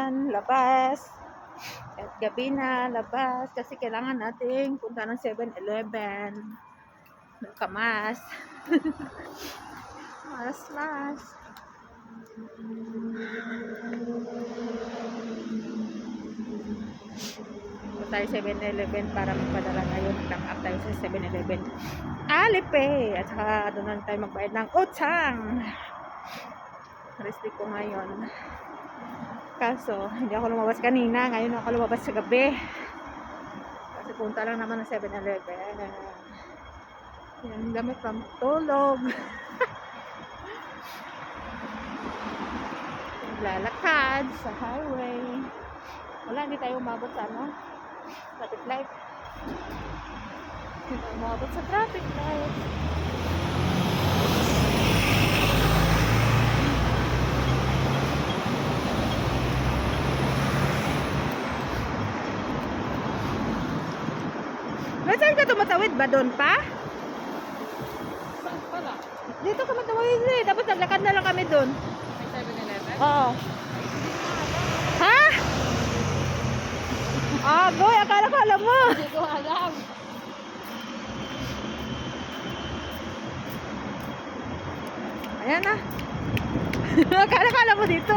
naman, labas. At gabi na, labas. Kasi kailangan nating punta ng 7-Eleven. Kamas. Mas. Punta tayo 7-Eleven para magpadala tayo. Mag-tank up tayo sa 7-Eleven. Alipay! At saka doon na tayo magbayad ng utang. Resti ko ngayon. Kaso, hindi ako lumabas kanina. Ngayon ako lumabas sa gabi. Kasi punta lang naman ng 7-Eleven. Yan, gamit pang tulog. Lalakad sa highway. Wala, hindi tayo umabot sa traffic light. Hindi tayo umabot sa traffic light. Saan ka tumatawid ba? Doon pa? Saan pala? Dito ka matawid eh. Dapat naglakad na lang kami doon. May 7-Eleven? Oo. Ha? Ah, boy, akala ko alam mo. Hindi ko alam. Ayan na. Akala ko alam mo dito.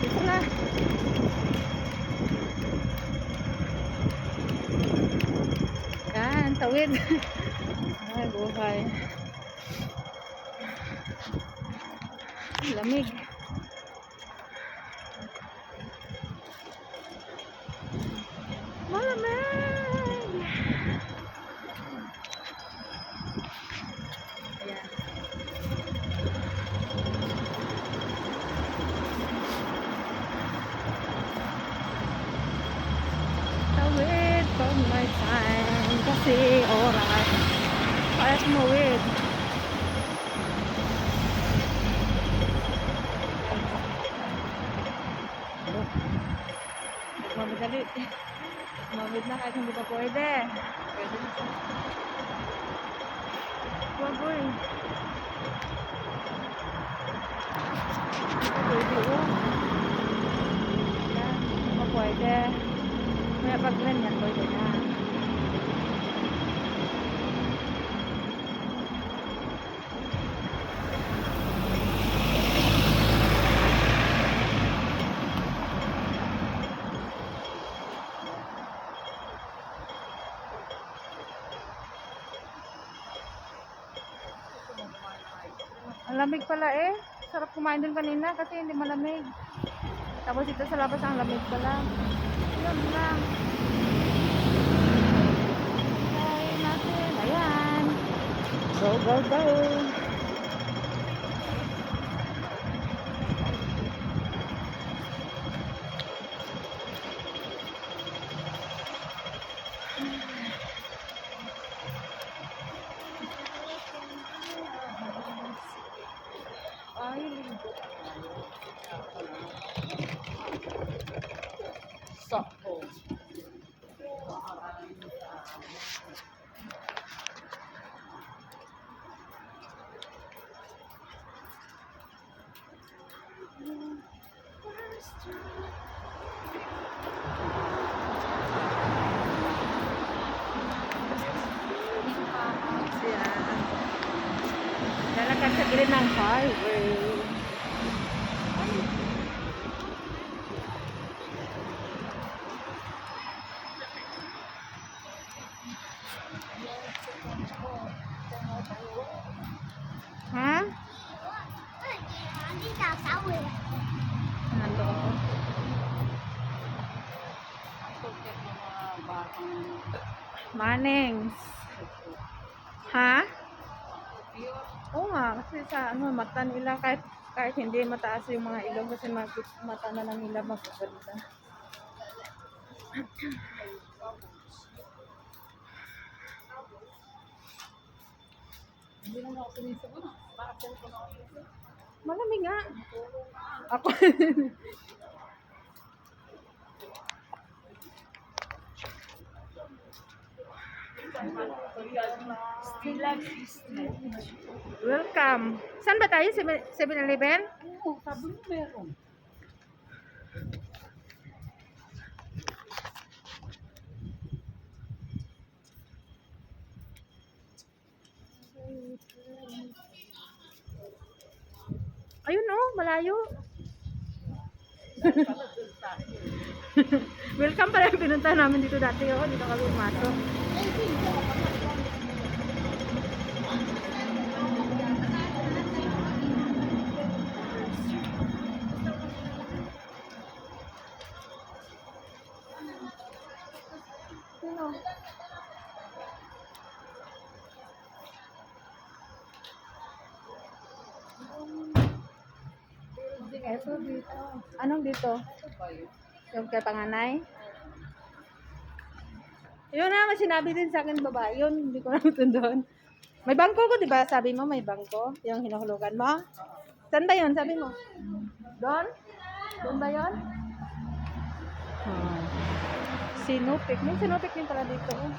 Dito na. Yan, tawid. Ay, buhay. Lamig. Malamig. Ayan. Tawid pag may time kasi oras para tumawid. Mamadali. Tumawid na kahit hindi pa pwede. Pwede na siya. Wag boy. Pwede o. Yan. Hindi pa pwede. Kaya pag ganyan, pwede na. Ang lamig pala eh. Sarap kumain dun kanina kasi hindi malamig. Tapos ito sa labas ang lamig pala. Yun lang. Okay natin. Ayan. Go, go, go. Ay, lindo. Sakto. Ayan. Lalakad sa gilid ng highway. Ha? Nandito ako. Pagkat ng mga batang Manings. Ha? pure. Oo nga, kasi sa mata nila kahit hindi mataas yung mga ilong kasi mata na lang nila magaganda. Hindi naman ako sinisagot. Para po ko na ako sinisagot. Malamig nga. Ako. Still life is Welcome. Saan ba tayo? 7-Eleven? Oo, sabi mo meron. Ayun oh, malayo. Welcome pala yung pinunta namin dito dati oh. Dito kami pumasok. Sino? Ito dito. Anong dito? Ito ba yun? Yung kay panganay? Yun na, may sinabi din sa akin babae. Yun, hindi ko naman doon. May bangko ko, di ba? Sabi mo, may bangko. Yung hinuhulugan mo. Saan ba yun? Sabi mo. Doon? Doon ba yun? Sinupik. May sinupik din pala dito. Oh.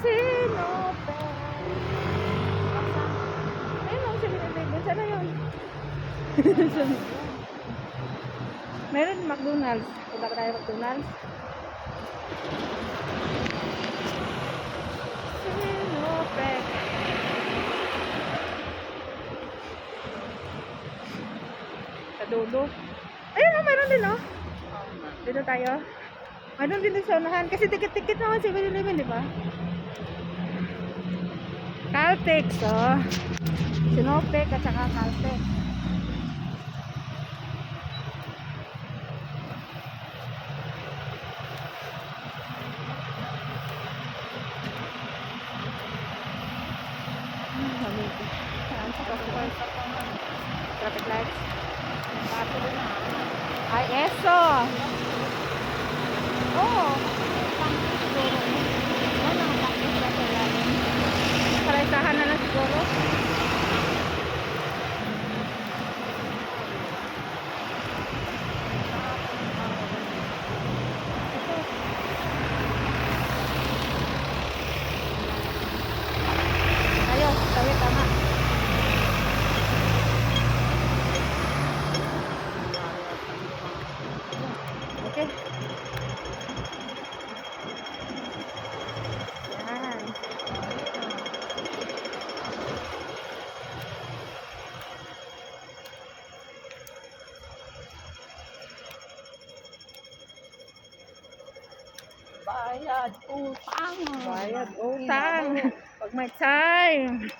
Sinupik. Ayun ang 7-Eleven. Sana yun. Meron McDonald's. Punta ka tayo McDonald's. Sinopek. Sa dulo. Ayun oh, meron din oh. Dito tayo. Meron din sa unahan. Kasi tikit-tikit naman 7-Eleven, di ba? Caltex oh. Sinopek at saka Caltex. Saan sa customer? Traffic lights. Ay, eso. Oo. Pangkis siguro. Oo, nakapangkis na sa lalim. Karaysahan na lang siguro. Ayo, tawid tama. Okay. Yan. Bayad, utang. Bayad utang. Pag may time.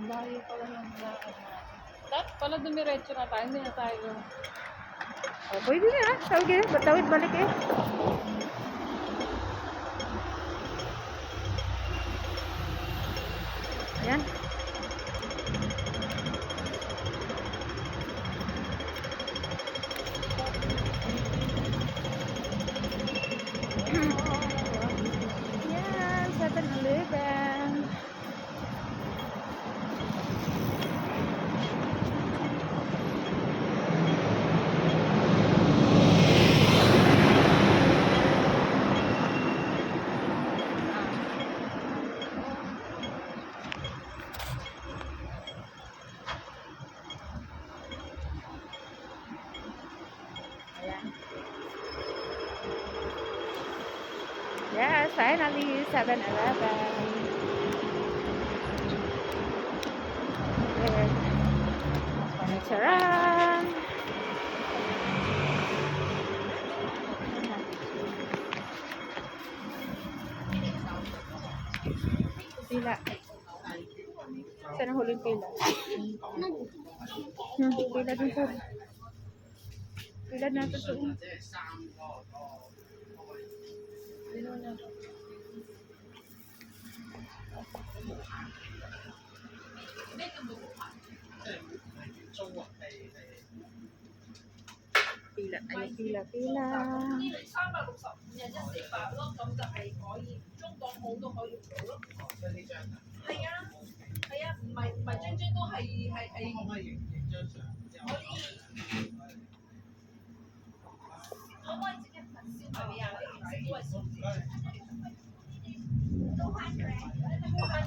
Layo pala ng lakad natin. Dapat pala dumiretso na tayo. Hindi na tayo. Oh, pwede na. Tawid eh. Tawid balik eh. Ayan. Yan, 7-Eleven. Ayan. Yes, finally, 7-Eleven. Okay. Charan! Pila. Saan ang huling pila? Pila din po. Pila natin ito. Pila tayo, pila, pila. 360人一460，然之後400咯，咁就係可以中港澳都可以做咯。係啊，係啊，唔係張張都係。可以。可唔可以即刻燒埋俾阿你？食都係少啲。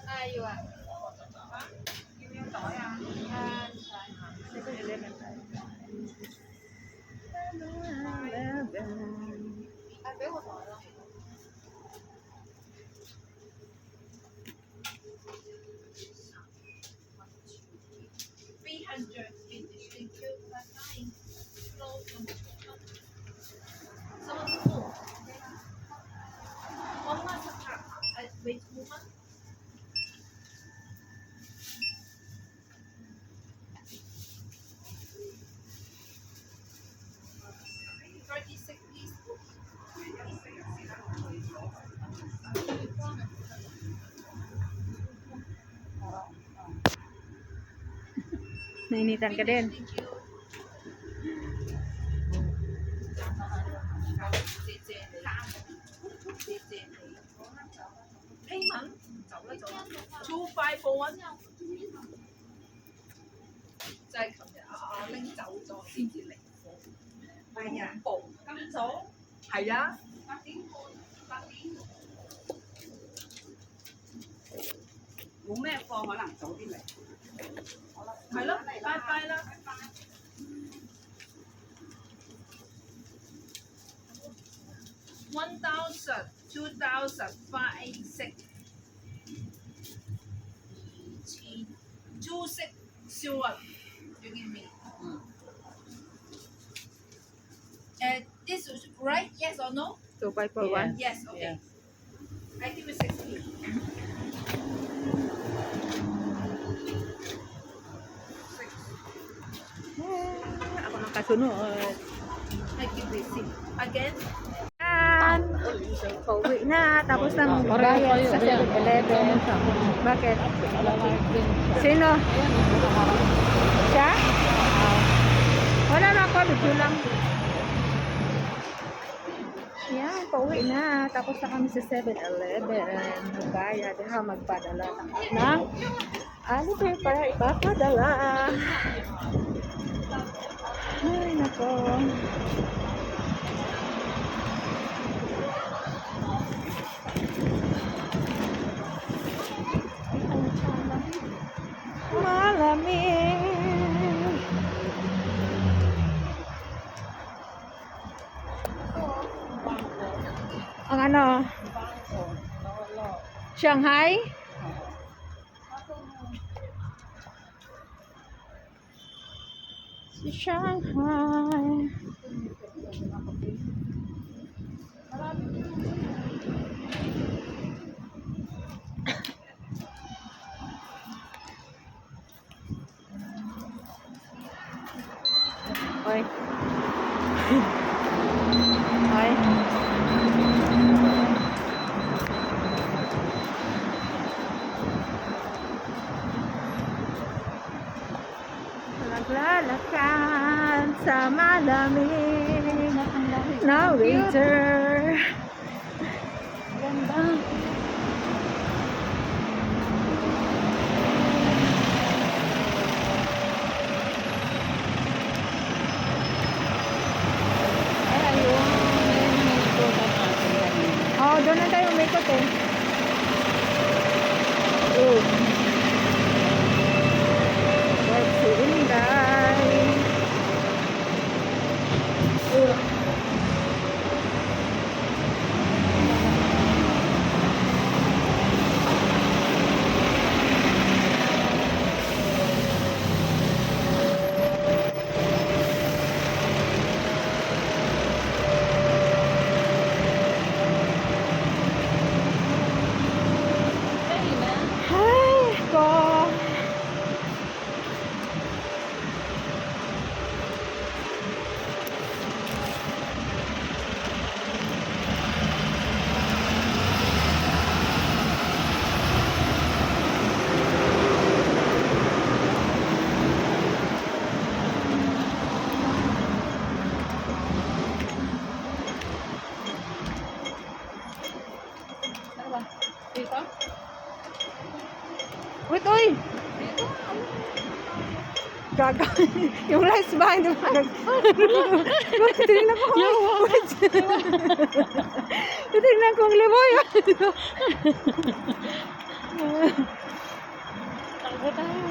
啊要啊。要唔要袋啊？啊7-Eleven tayo. 7-Eleven. 俾我袋啦。300 thank you, bye bye. Someone school. One month wait, 2 months. Please. Nainitan ka din. Thank you. 希文走啦走啦，2 5 4 1，就係琴日阿拎走咗先至嚟貨，係啊，報咁早，係啊，8點，冇咩貨可能早啲嚟。係咯，拜拜啦。1000 2000 586 26 sure you give me this is right yes or no 2541. yes okay I give you 60 Ako nang kasunod. I give you 60 again Yan. Pauwi na. Tapos nang bayad sa 7-Eleven. Bakit? Sino? Siya? Wala na ako. Video lang. Yan. Pauwi na. Tapos na kami sa 7-Eleven. Magbayad. Magpadala ng Alipay para ipapadala. Ay, nako. Malamig. Ang ano? Shanghai? Si Shanghai. Oi. Oi. Naglalakad sa malamig na winter. Ganda. Oh, doon na tayo umikot eh. Work si Inday. ako. Yung lights behind the back. Tinignan ko. Tinignan ko ang liboy. Takbo tayo.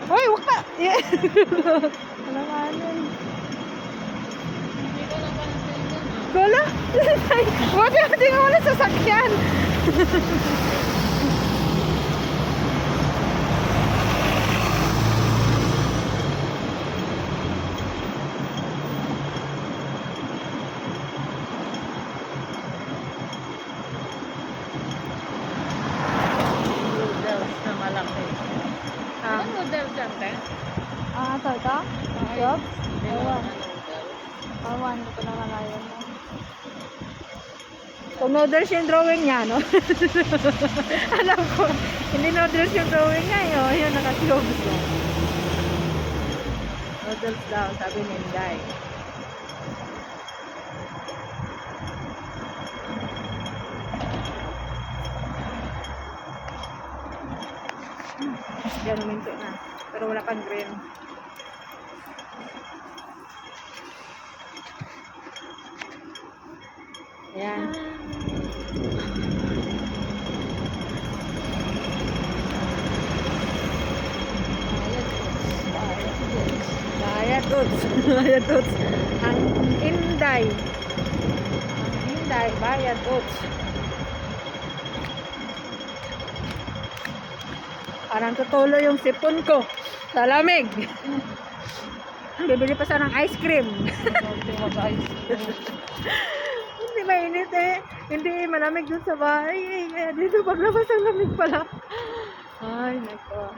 Uy, wag ka. Wala ka nun. Hindi ko napansin yun. Wala. Wag ka, hindi nga wala sasakyan. Noodles na malaki. Ah, Ano noodles yan, te? ito? Yup? Dalawa na noodles. Awan, ko na malayan mo. Kung noodles yung drawing niya, no? Alam ko, hindi noodles yung drawing niya, yun. Yun, nakatubos ko. Noodles daw, sabi ni Inday. Mas gano'n minto na. Pero wala pang green. Ayan. Bayad Uts. Bayad Uts. Ang Inday. Ang Inday, Bayad Uts. Parang tutulo yung sipon ko sa lamig. Bibili pa sana ng ice cream. Hindi mainit eh. Hindi malamig dun sa bahay eh. Kaya dito paglabas ang lamig pala. Ay, nako.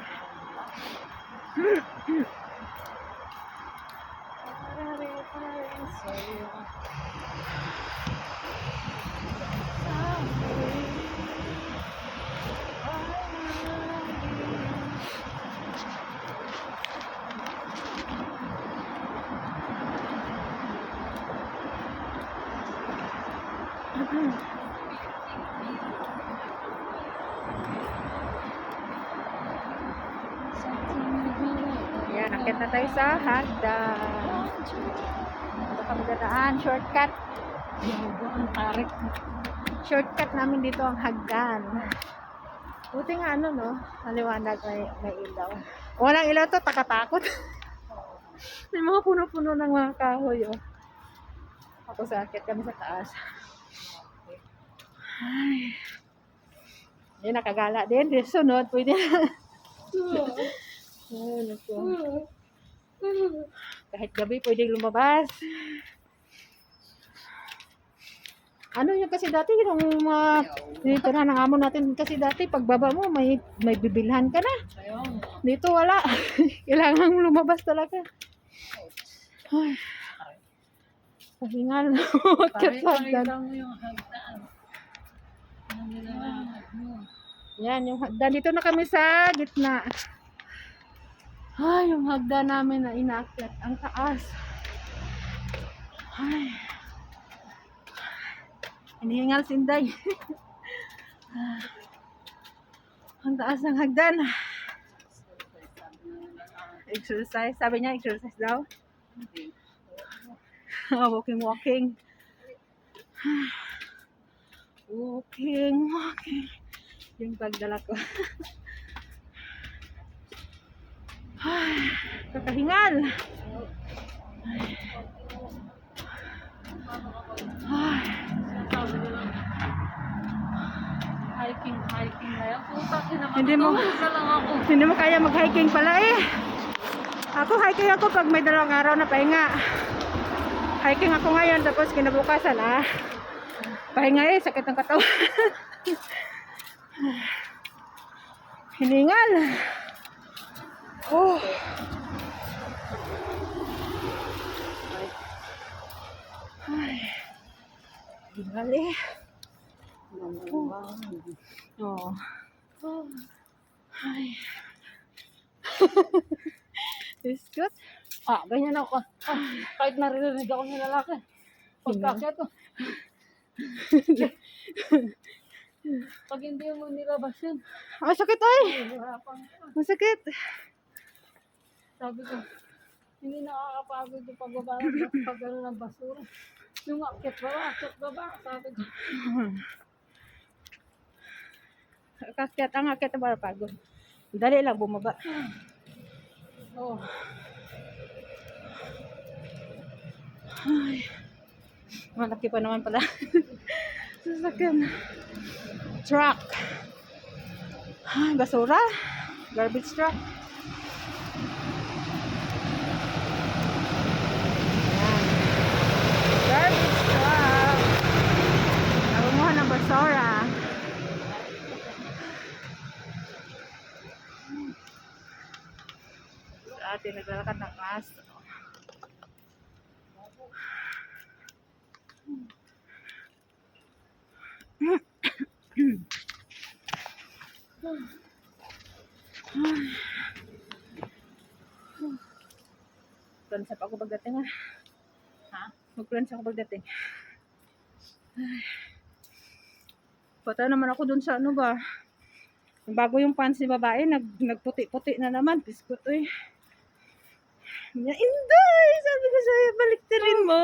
Ayan, nakit na tayo sa hagdan. Ito kami dadaan, shortcut. Ang tarik. Shortcut namin dito ang hagdan. Buti nga ano no, maliwanag, may ilaw. Walang ilaw to, takatakot. May mga puno-puno ng mga kahoy oh. Ako sa akit kami sa taas. Ay. Hindi nakagala din. Di sunod, pwede na. Ay, naku. Kahit gabi pwede lumabas. Ano yung kasi dati yung mga dito na ng amo natin kasi dati pagbaba mo may bibilhan ka na. Ayun. Dito wala. Kailangan lumabas talaga. Ay. Pahingal. Pare-pare lang yung hagdan. Ano nilalakad mo? Yan, yung hagdan. Dito na kami sa gitna. Ay, yung hagdan namin na inaakyat. Ang taas. Ay. Hinihingal si Inday. Ang taas ng hagdan. Exercise. Sabi niya, exercise daw. Walking. Walking. Yung pagdala ko. Ay, kakahingal. Ay. Hiking na yan. Puta, Hindi mo- na lang ako. Hindi mo kaya mag-hiking pala eh. Ako hiking ako pag may 2 araw na pahinga. Hiking ako ngayon tapos kinabukasan pahinga eh, sakit ng katawan. Hiningal. Oh. Ay. Hiningal eh. Oh. Ay. It's good. Ganyan ako. Kahit naririnig ako ng lalaki. Pagkakya to. Pag hindi mo nilabas yun, Sakit ay. hirapan ka. Masakit. Sabi ko, Hindi nakakapagod yung pagbaba ng basura. Yung akit baba, sabi ko. Kakyat ang akit na para pagod. Dali lang bumaba. Oh, Ay, malaki pa naman pala. Sasakyan. Truck. Ay, basura. Garbage truck. Ayan. Garbage truck. Nangunguha ng basura. Sa atin naglalakad ng aso. Plans ako pagdating ah. ha? Mag-plans ako pagdating. Pata naman ako dun sa ano ba. Bago yung pants ni babae, nagputi-puti na naman. Biskot eh. Niya, Inday! Sabi ko sa'yo, baliktarin mo.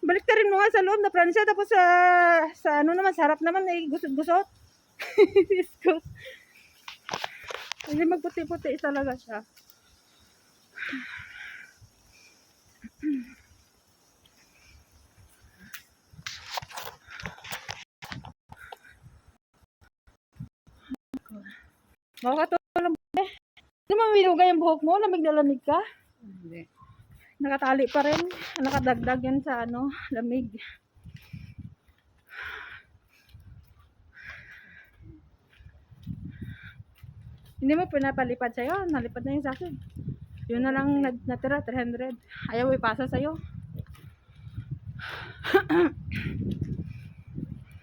Baliktarin mo nga sa loob na pransya. Tapos sa ano naman, sa harap naman, eh, gusot-gusot. Biskot. Hindi magputi-puti talaga siya. Makakatulong eh. Hindi mo minugay yung buhok mo, lamig na lamig ka. Hindi. Nakatali pa rin. Nakadagdag yan sa ano, lamig. Hindi mo pinapalipad sa'yo. Nalipad na yun sa akin. Yun na lang natira, 300. Ayaw ipasa sa'yo.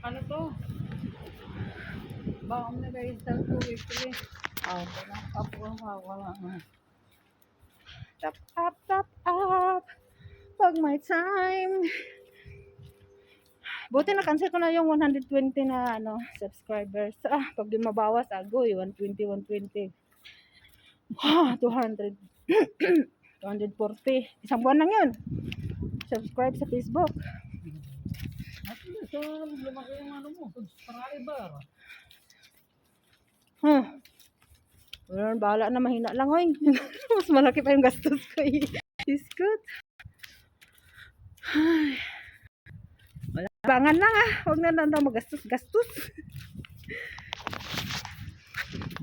Ano to? Baon na guys, sa tuwid ko eh. Oh. Wala. Top up, top up. Pag may time. Buti na cancel ko na yung 120 na ano, subscribers. Pag di mabawas, agoy, 120, 120. Wow, 200. 240. Isang buwan lang yun. Subscribe sa Facebook. So, lumaki yung ano mo, subscriber. Wala, bahala na, mahina lang, oy. Mas malaki pa yung gastos ko, eh. Biskot. Ay. Wala. Bangan lang, Huwag na lang magastos-gastos.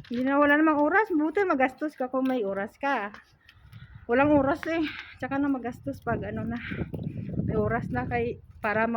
Hindi na, wala namang oras. Buti magastos ka kung may oras ka. Walang oras, eh. Tsaka na magastos pag ano na. May oras na para